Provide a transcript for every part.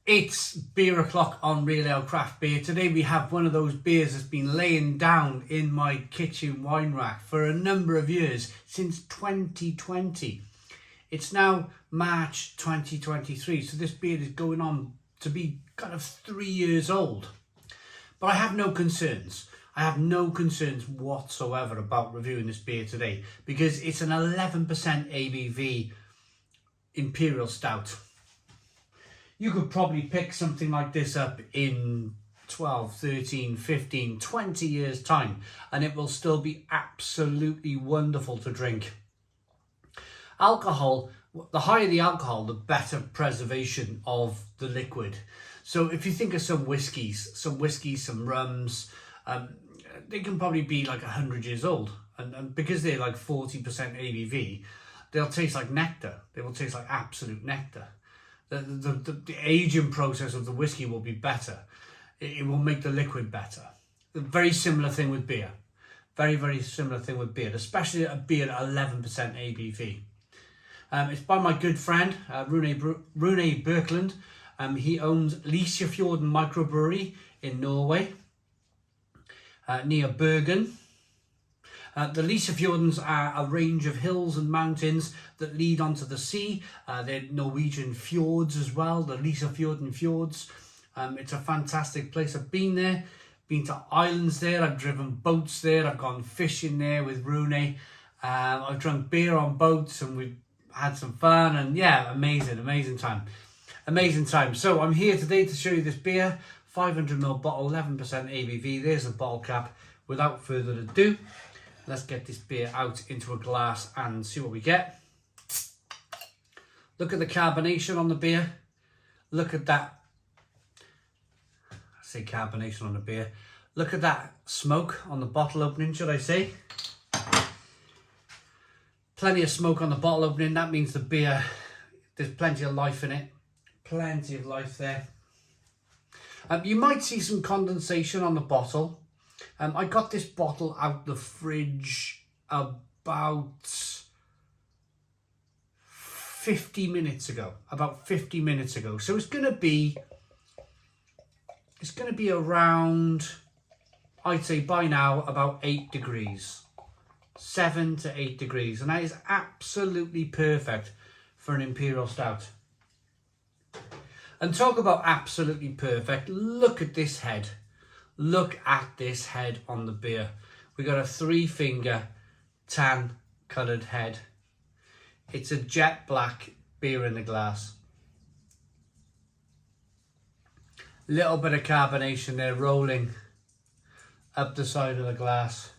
It's beer o'clock on Real Ale Craft Beer. Today we have one of those beers that's been laying down in my kitchen wine rack for a number of years, since 2020. It's now March 2023, so this beer is going on to be kind of 3 years old. But I have no concerns. I have no concerns whatsoever about reviewing this beer today because it's an 11% ABV Imperial Stout. You could probably pick something like this up in 12, 13, 15, 20 years time and it will still be absolutely wonderful to drink. Alcohol, the higher the alcohol, the better preservation of the liquid. So if you think of some whiskies, some rums, they can probably be like 100 years old. And because they're like 40% ABV, they'll taste like nectar. They will taste like absolute nectar. The aging process of the whiskey will be better. It will make the liquid better. A very similar thing with beer. Very, very similar thing with beer, especially a beer at 11% ABV. It's by my good friend, Rune Birkeland. He owns Lysefjorden Mikrobryggeri in Norway, near Bergen. The Lysefjordens are a range of hills and mountains that lead onto the sea. They're Norwegian fjords as well, the Lysefjorden fjords. It's a fantastic place. I've been there, been to islands there, I've driven boats there, I've gone fishing there with Rune. I've drunk beer on boats and we've had some fun and yeah, amazing time. Amazing time. So I'm here today to show you this beer, 500ml bottle, 11% ABV. There's a bottle cap. Without further ado, let's get this beer out into a glass and see what we get. Look at the carbonation on the beer. Look at that. I say carbonation on the beer. Look at that smoke on the bottle opening, should I say. Plenty of smoke on the bottle opening. That means the beer, there's plenty of life in it. Plenty of life there. You might see some condensation on the bottle. I got this bottle out the fridge about 50 minutes ago. So it's gonna be around, I'd say by now, about 8 degrees. 7 to 8 degrees. And that is absolutely perfect for an Imperial Stout. And talk about absolutely perfect. Look at this head. Look at this head on the beer. We got a 3-finger tan coloured head. It's a jet black beer in the glass. Little bit of carbonation there rolling up the side of the glass.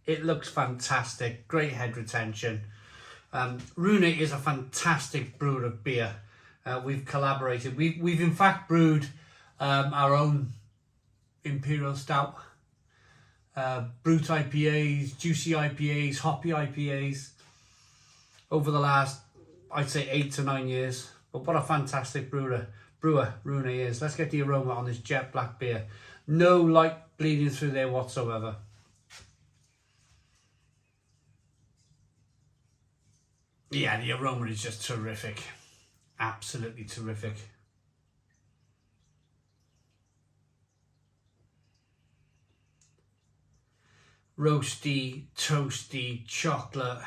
It looks fantastic. Great head retention. Rune is a fantastic brewer of beer. We've collaborated. We've in fact brewed our own Imperial Stout. Brute IPAs, juicy IPAs, hoppy IPAs over the last, I'd say 8 to 9 years. But what a fantastic brewer Rune is. Let's get the aroma on this jet black beer. No light bleeding through there whatsoever. Yeah, the aroma is just terrific. Absolutely terrific. Roasty, toasty, chocolate,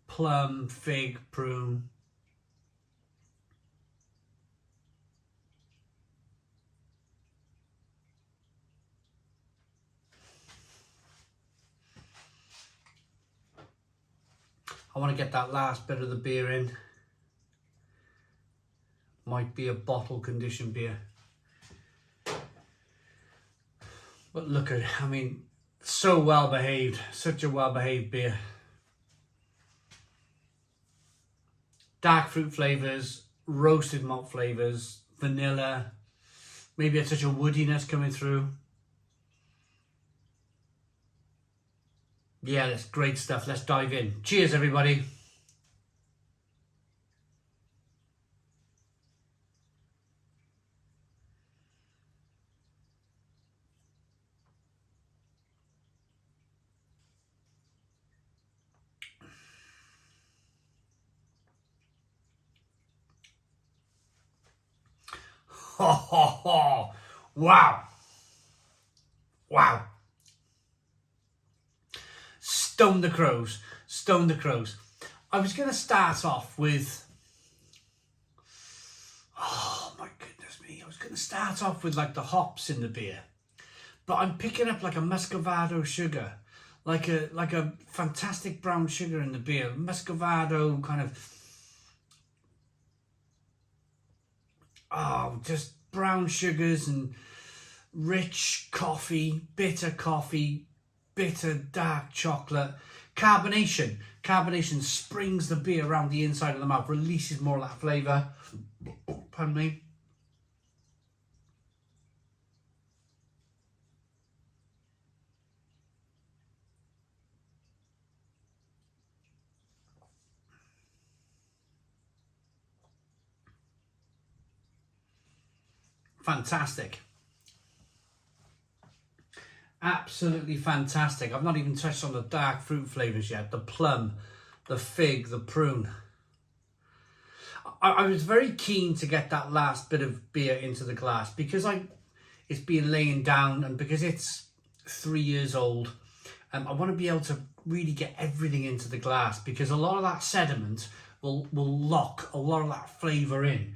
plum, fig, prune. I want to get that last bit of the beer in. Might be a bottle condition beer. But look at it, I mean, so well behaved, such a well behaved beer. Dark fruit flavours, roasted malt flavours, vanilla, maybe a touch of woodiness coming through. Yeah, that's great stuff. Let's dive in. Cheers, everybody. Ho, ho, ho. Wow. Wow. Stone the crows. Stone the crows. I was going to start off with... Oh my goodness me. I was going to start off with like the hops in the beer. But I'm picking up like a muscovado sugar. Like a fantastic brown sugar in the beer. Muscovado kind of... Oh, just brown sugars and rich coffee, bitter dark chocolate. Carbonation. Carbonation springs the beer around the inside of the mouth, releases more of that flavour. Pardon me. Fantastic. Absolutely fantastic. I've not even touched on the dark fruit flavours yet. The plum, the fig, the prune. I was very keen to get that last bit of beer into the glass because it's been laying down, and because it's 3 years old, I want to be able to really get everything into the glass, because a lot of that sediment will lock a lot of that flavour in.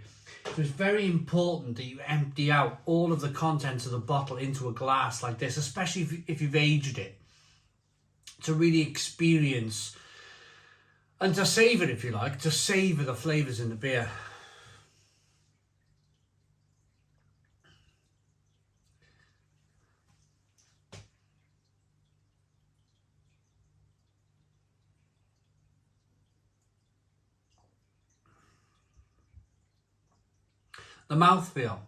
So it's very important that you empty out all of the contents of the bottle into a glass like this, especially if you've aged it, to really experience and to savour, if you like, to savour the flavours in the beer. The mouthfeel.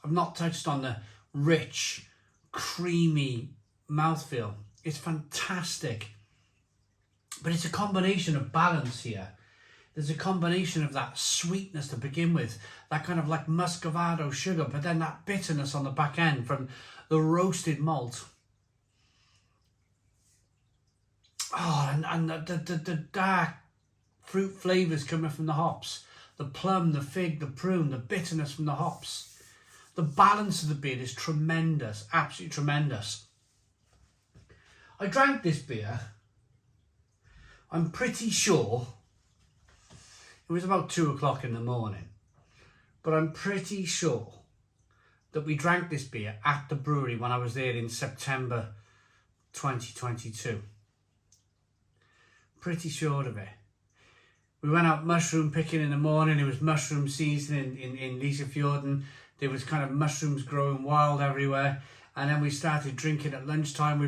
I've not touched on the rich, creamy mouthfeel. It's fantastic. But it's a combination of balance here. There's a combination of that sweetness to begin with, that kind of like muscovado sugar, but then that bitterness on the back end from the roasted malt. Oh, and the dark fruit flavours coming from the hops. The plum, the fig, the prune, the bitterness from the hops. The balance of the beer is tremendous, absolutely tremendous. I drank this beer, I'm pretty sure, it was about 2 o'clock in the morning, but I'm pretty sure that we drank this beer at the brewery when I was there in September 2022. Pretty sure of it. We went out mushroom picking in the morning. It was mushroom season in Lysefjorden. There was kind of mushrooms growing wild everywhere. And then we started drinking at lunchtime.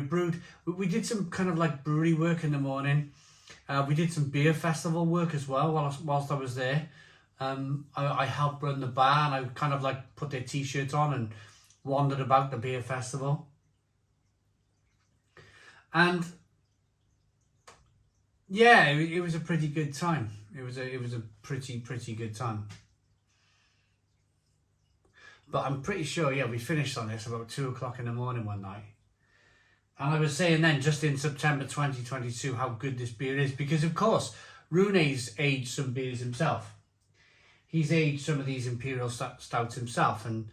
We did some kind of like brewery work in the morning. We did some beer festival work as well whilst I was there. I helped run the bar, and I kind of like put their t-shirts on and wandered about the beer festival. And yeah, it was a pretty good time. It was a pretty good time. But I'm pretty sure, yeah, we finished on this about 2 o'clock in the morning one night. And I was saying then, just in September 2022, how good this beer is. Because, of course, Rune's aged some beers himself. He's aged some of these Imperial Stouts himself, and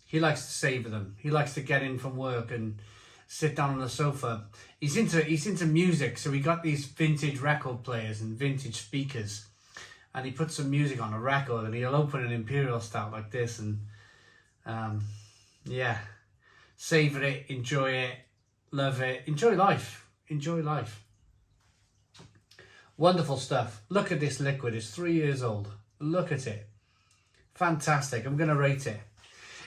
he likes to savour them. He likes to get in from work and sit down on the sofa. He's into music, so he got these vintage record players and vintage speakers, and he puts some music on a record, and he'll open an Imperial Stout like this, and yeah, savour it, enjoy it, love it, enjoy life. Wonderful stuff. Look at this liquid. It's 3 years old. Look at it. Fantastic. I'm going to rate it.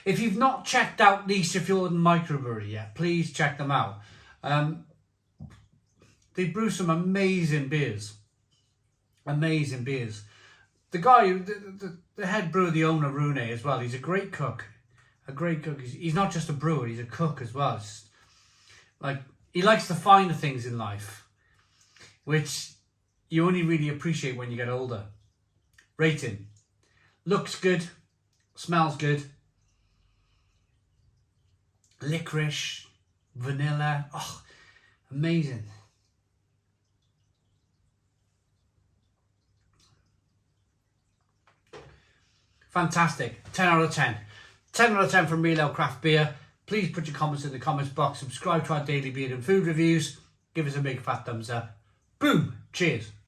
If you've not checked out Lysefjorden Mikrobryggeri yet, please check them out. They brew some amazing beers. Amazing beers. The guy, the head brewer, the owner, Rune, as well, he's a great cook. A great cook. He's not just a brewer, he's a cook as well. It's like, he likes the finer things in life, which you only really appreciate when you get older. Rating. Looks good. Smells good. Licorice. Vanilla. Oh, amazing. Fantastic. 10 out of 10. 10 out of 10 from Real Ale Craft Beer. Please put your comments in the comments box. Subscribe to our daily beer and food reviews. Give us a big fat thumbs up. Boom. Cheers.